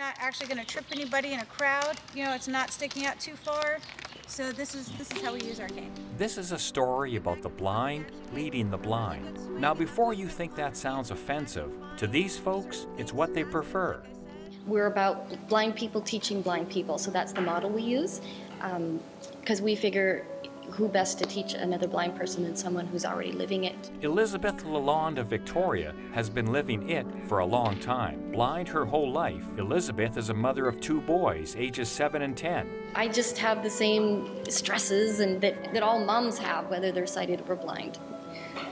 not actually going to trip anybody in a crowd. You know, it's not sticking out too far. So this is how we use our cane. This is a story about the blind leading the blind. Now, before you think that sounds offensive, to these folks, it's what they prefer. We're about blind people teaching blind people, so that's the model we use, because we figure who best to teach another blind person than someone who's already living it. Elizabeth Lalonde of Victoria has been living it for a long time. Blind her whole life, Elizabeth is a mother of 2 boys, ages 7 and 10. I just have the same stresses and that all moms have, whether they're sighted or blind.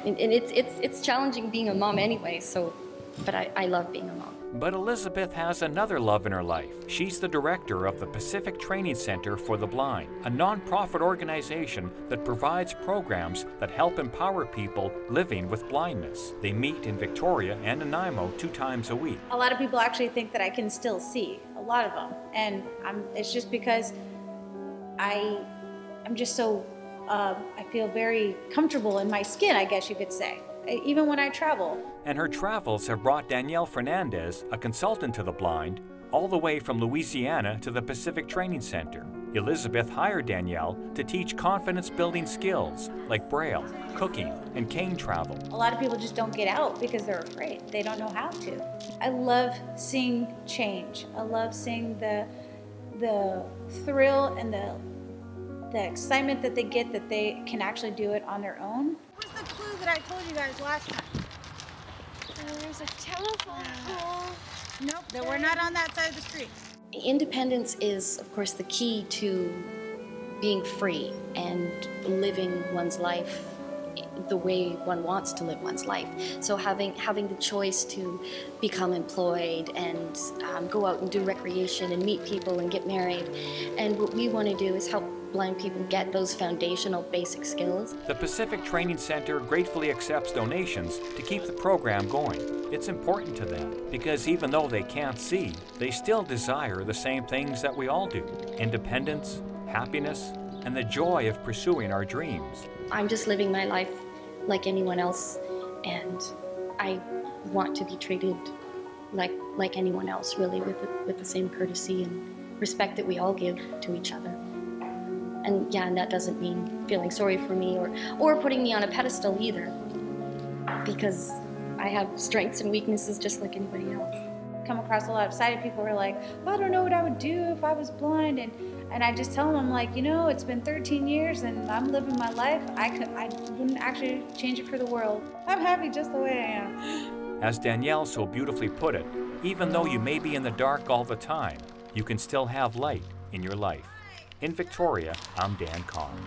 And it's challenging being a mom anyway, so, but I love being a mom. But Elizabeth has another love in her life. She's the director of the Pacific Training Center for the Blind, a nonprofit organization that provides programs that help empower people living with blindness. They meet in Victoria and Nanaimo 2 times a week. A lot of people actually think that I can still see, a lot of them. And it's just because I'm just so, I feel very comfortable in my skin, I guess you could say, even when I travel. And her travels have brought Danielle Fernandez, a consultant to the blind, all the way from Louisiana to the Pacific Training Center. Elizabeth hired Danielle to teach confidence-building skills like Braille, cooking, and cane travel. A lot of people just don't get out because they're afraid. They don't know how to. I love seeing change. I love seeing the thrill and the excitement that they get that they can actually do it on their own. Where's the clue that I told you guys last time? There's a telephone pole. Nope, that we're not on that side of the street. Independence is, of course, the key to being free and living one's life the way one wants to live one's life. So having the choice to become employed and go out and do recreation and meet people and get married. And what we want to do is help blind people get those foundational basic skills. The Pacific Training Center gratefully accepts donations to keep the program going. It's important to them because even though they can't see, they still desire the same things that we all do: independence, happiness, and the joy of pursuing our dreams. I'm just living my life like anyone else, and I want to be treated like anyone else, really, with the same courtesy and respect that we all give to each other. And yeah, and that doesn't mean feeling sorry for me or putting me on a pedestal either, because I have strengths and weaknesses just like anybody else. Come across a lot of sighted people who are like, well, I don't know what I would do if I was blind, and I just tell them, I'm like, you know, it's been 13 years and I'm living my life. I wouldn't actually change it for the world. I'm happy just the way I am. As Danielle so beautifully put it, even though you may be in the dark all the time, you can still have light in your life. In Victoria, I'm Dan Kahan.